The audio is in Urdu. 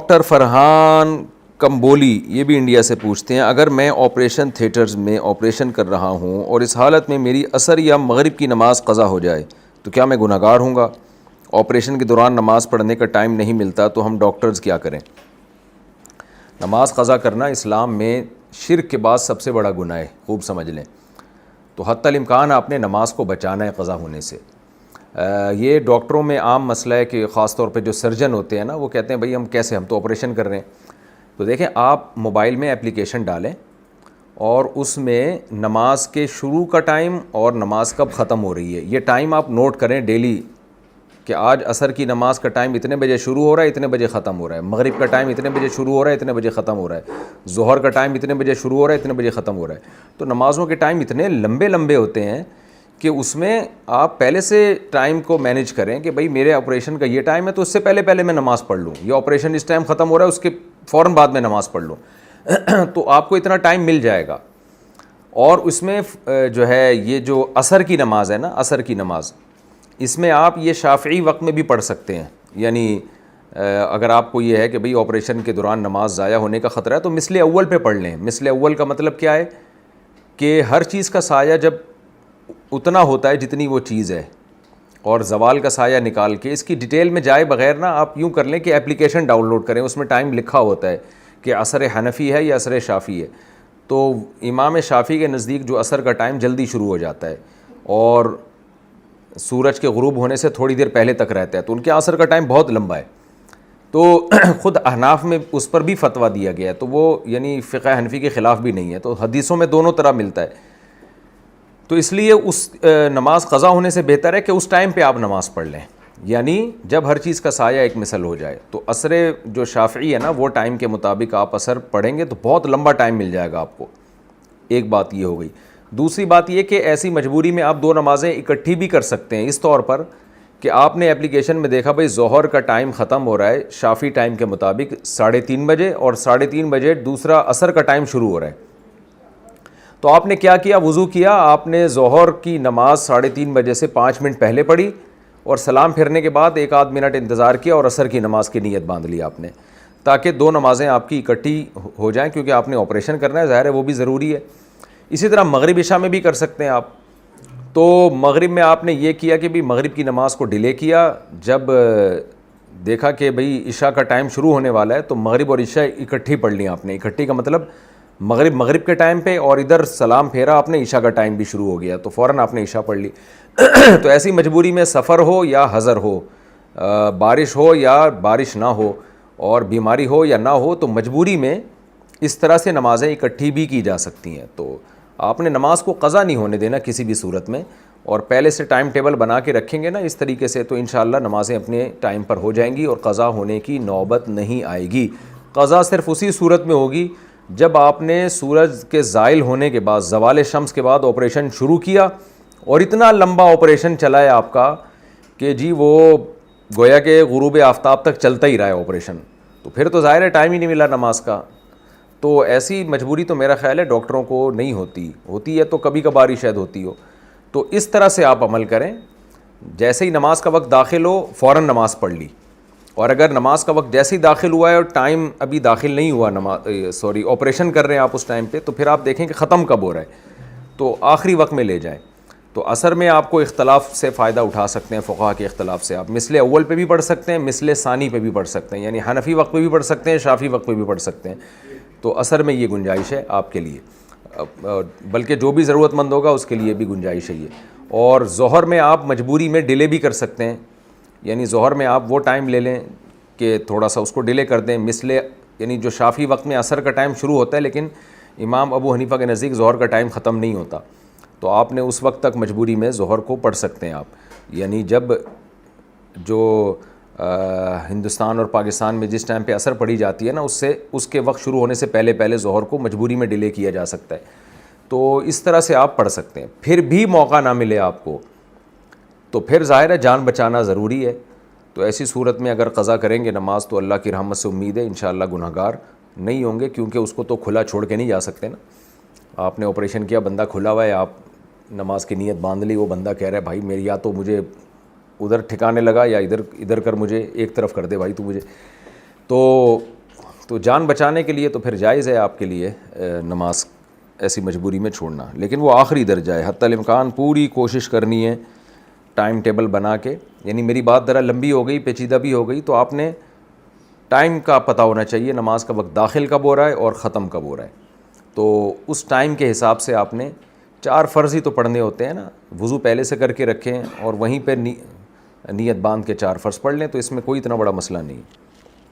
ڈاکٹر فرحان کمبولی یہ بھی انڈیا سے پوچھتے ہیں، اگر میں آپریشن تھیٹرز میں آپریشن کر رہا ہوں اور اس حالت میں میری عصر یا مغرب کی نماز قضا ہو جائے تو کیا میں گناہ گار ہوں گا؟ آپریشن کے دوران نماز پڑھنے کا ٹائم نہیں ملتا تو ہم ڈاکٹرز کیا کریں؟ نماز قضا کرنا اسلام میں شرک کے بعد سب سے بڑا گناہ ہے، خوب سمجھ لیں۔ تو حتی الامکان آپ نے نماز کو بچانا ہے قضا ہونے سے۔ یہ ڈاکٹروں میں عام مسئلہ ہے کہ خاص طور پہ جو سرجن ہوتے ہیں نا، وہ کہتے ہیں بھائی ہم کیسے، ہم تو آپریشن کر رہے ہیں۔ تو دیکھیں، آپ موبائل میں اپلیکیشن ڈالیں اور اس میں نماز کے شروع کا ٹائم اور نماز کب ختم ہو رہی ہے یہ ٹائم آپ نوٹ کریں ڈیلی، کہ آج عصر کی نماز کا ٹائم اتنے بجے شروع ہو رہا ہے، اتنے بجے ختم ہو رہا ہے، مغرب کا ٹائم اتنے بجے شروع ہو رہا ہے، اتنے بجے ختم ہو رہا ہے، ظہر کا ٹائم اتنے بجے شروع ہو رہا ہے، اتنے بجے ختم ہو رہا ہے۔ تو نمازوں کے ٹائم اتنے لمبے لمبے ہوتے ہیں کہ اس میں آپ پہلے سے ٹائم کو مینیج کریں کہ بھائی میرے آپریشن کا یہ ٹائم ہے تو اس سے پہلے میں نماز پڑھ لوں، یہ آپریشن اس ٹائم ختم ہو رہا ہے اس کے فوراً بعد میں نماز پڑھ لوں تو آپ کو اتنا ٹائم مل جائے گا۔ اور اس میں جو ہے یہ جو عصر کی نماز ہے نا، عصر کی نماز، اس میں آپ یہ شافعی وقت میں بھی پڑھ سکتے ہیں۔ یعنی اگر آپ کو یہ ہے کہ بھئی آپریشن کے دوران نماز ضائع ہونے کا خطرہ ہے تو مثل اول پہ پڑھ لیں۔ مثل اول کا مطلب کیا ہے کہ ہر چیز کا سایہ جب اتنا ہوتا ہے جتنی وہ چیز ہے، اور زوال کا سایہ نکال کے، اس کی ڈیٹیل میں جائے بغیر نا آپ یوں کر لیں کہ اپلیکیشن ڈاؤن لوڈ کریں، اس میں ٹائم لکھا ہوتا ہے کہ عصر حنفی ہے یا عصر شافعی ہے۔ تو امام شافعی کے نزدیک جو عصر کا ٹائم جلدی شروع ہو جاتا ہے اور سورج کے غروب ہونے سے تھوڑی دیر پہلے تک رہتا ہے، تو ان کے عصر کا ٹائم بہت لمبا ہے۔ تو خود احناف میں اس پر بھی فتویٰ دیا گیا ہے، تو وہ یعنی فقہ حنفی کے خلاف بھی نہیں ہے، تو حدیثوں میں دونوں طرح ملتا ہے۔ تو اس لیے اس نماز قضا ہونے سے بہتر ہے کہ اس ٹائم پہ آپ نماز پڑھ لیں، یعنی جب ہر چیز کا سایہ ایک مثل ہو جائے۔ تو عصر جو شافعی ہے نا، وہ ٹائم کے مطابق آپ عصر پڑھیں گے تو بہت لمبا ٹائم مل جائے گا آپ کو۔ ایک بات یہ ہو گئی۔ دوسری بات یہ کہ ایسی مجبوری میں آپ دو نمازیں اکٹھی بھی کر سکتے ہیں، اس طور پر کہ آپ نے اپلیکیشن میں دیکھا بھائی ظہر کا ٹائم ختم ہو رہا ہے شافعی ٹائم کے مطابق 3:30 بجے، اور 3:30 بجے دوسرا عصر کا ٹائم شروع ہو رہا ہے۔ تو آپ نے کیا کیا؟ وضو کیا، آپ نے ظہر کی نماز 3:30 بجے سے 5 منٹ پہلے پڑھی، اور سلام پھرنے کے بعد 1 آدھ منٹ انتظار کیا اور عصر کی نماز کی نیت باندھ لی آپ نے، تاکہ دو نمازیں آپ کی اکٹھی ہو جائیں، کیونکہ آپ نے آپریشن کرنا ہے، ظاہر ہے وہ بھی ضروری ہے۔ اسی طرح مغرب عشاء میں بھی کر سکتے ہیں آپ۔ تو مغرب میں آپ نے یہ کیا کہ بھی مغرب کی نماز کو ڈیلے کیا، جب دیکھا کہ بھئی عشاء کا ٹائم شروع ہونے والا ہے تو مغرب اور عشاء اکٹھی پڑھ لی آپ نے۔ اکٹھی کا مطلب مغرب کے ٹائم پہ، اور ادھر سلام پھیرا آپ نے، عشاء کا ٹائم بھی شروع ہو گیا تو فوراً آپ نے عشاء پڑھ لی۔ تو ایسی مجبوری میں، سفر ہو یا حضر ہو، بارش ہو یا بارش نہ ہو، اور بیماری ہو یا نہ ہو، تو مجبوری میں اس طرح سے نمازیں اکٹھی بھی کی جا سکتی ہیں۔ تو آپ نے نماز کو قضا نہیں ہونے دینا کسی بھی صورت میں، اور پہلے سے ٹائم ٹیبل بنا کے رکھیں گے نا اس طریقے سے، تو انشاءاللہ نمازیں اپنے ٹائم پر ہو جائیں گی اور قضا ہونے کی نوبت نہیں آئے گی۔ قضا صرف اسی صورت میں ہوگی جب آپ نے سورج کے زائل ہونے کے بعد، زوال شمس کے بعد آپریشن شروع کیا، اور اتنا لمبا آپریشن چلا ہے آپ کا کہ جی وہ گویا کہ غروب آفتاب تک چلتا ہی رہا ہے آپریشن، تو پھر تو ظاہر ہے ٹائم ہی نہیں ملا نماز کا۔ تو ایسی مجبوری تو میرا خیال ہے ڈاکٹروں کو نہیں ہوتی ہے تو کبھی کبھار ہی شاید ہوتی ہو۔ تو اس طرح سے آپ عمل کریں، جیسے ہی نماز کا وقت داخل ہو فوراً نماز پڑھ لی، اور اگر نماز کا وقت جیسے ہی داخل ہوا ہے اور ٹائم ابھی داخل نہیں ہوا، آپریشن کر رہے ہیں آپ اس ٹائم پہ، تو پھر آپ دیکھیں کہ ختم کب ہو رہا ہے تو آخری وقت میں لے جائیں۔ تو عصر میں آپ کو اختلاف سے فائدہ اٹھا سکتے ہیں، فقہا کے اختلاف سے، آپ مثل اول پہ بھی پڑھ سکتے ہیں، مثل ثانی پہ بھی پڑھ سکتے ہیں، یعنی حنفی وقت پہ بھی پڑھ سکتے ہیں، شافعی وقت پہ بھی پڑھ سکتے ہیں۔ تو عصر میں یہ گنجائش ہے آپ کے لیے، بلکہ جو بھی ضرورت مند ہوگا اس کے لیے بھی گنجائش ہے یہ۔ اور ظہر میں آپ مجبوری میں ڈیلے بھی کر سکتے ہیں، یعنی ظہر میں آپ وہ ٹائم لے لیں کہ تھوڑا سا اس کو ڈیلے کر دیں، یعنی جو شافعی وقت میں عصر کا ٹائم شروع ہوتا ہے لیکن امام ابو حنیفہ کے نزدیک ظہر کا ٹائم ختم نہیں ہوتا، تو آپ نے اس وقت تک مجبوری میں ظہر کو پڑھ سکتے ہیں آپ۔ یعنی جب جو ہندوستان اور پاکستان میں جس ٹائم پہ عصر پڑھی جاتی ہے نا، اس کے وقت شروع ہونے سے پہلے ظہر کو مجبوری میں ڈیلے کیا جا سکتا ہے، تو اس طرح سے آپ پڑھ سکتے ہیں۔ پھر بھی موقع نہ ملے آپ کو تو پھر ظاہر ہے جان بچانا ضروری ہے، تو ایسی صورت میں اگر قضا کریں گے نماز تو اللہ کی رحمت سے امید ہے انشاءاللہ گناہگار نہیں ہوں گے، کیونکہ اس کو تو کھلا چھوڑ کے نہیں جا سکتے نا۔ آپ نے آپریشن کیا، بندہ کھلا ہوا ہے، آپ نماز کی نیت باندھ لی، وہ بندہ کہہ رہا ہے بھائی میری یا تو مجھے ادھر ٹھکانے لگا یا ادھر کر، مجھے ایک طرف کر دے بھائی تو مجھے، تو تو جان بچانے کے لیے تو پھر جائز ہے آپ کے لیے نماز ایسی مجبوری میں چھوڑنا، لیکن وہ آخری درجہ ہے. حتی الامکان پوری کوشش کرنی ہے ٹائم ٹیبل بنا کے. یعنی میری بات ذرا لمبی ہو گئی، پیچیدہ بھی ہو گئی، تو آپ نے ٹائم کا پتہ ہونا چاہیے، نماز کا وقت داخل کب ہو رہا ہے اور ختم کب ہو رہا ہے. تو اس ٹائم کے حساب سے آپ نے 4 فرض ہی تو پڑھنے ہوتے ہیں نا، وضو پہلے سے کر کے رکھیں اور وہیں پہ نیت باندھ کے 4 فرض پڑھ لیں، تو اس میں کوئی اتنا بڑا مسئلہ نہیں.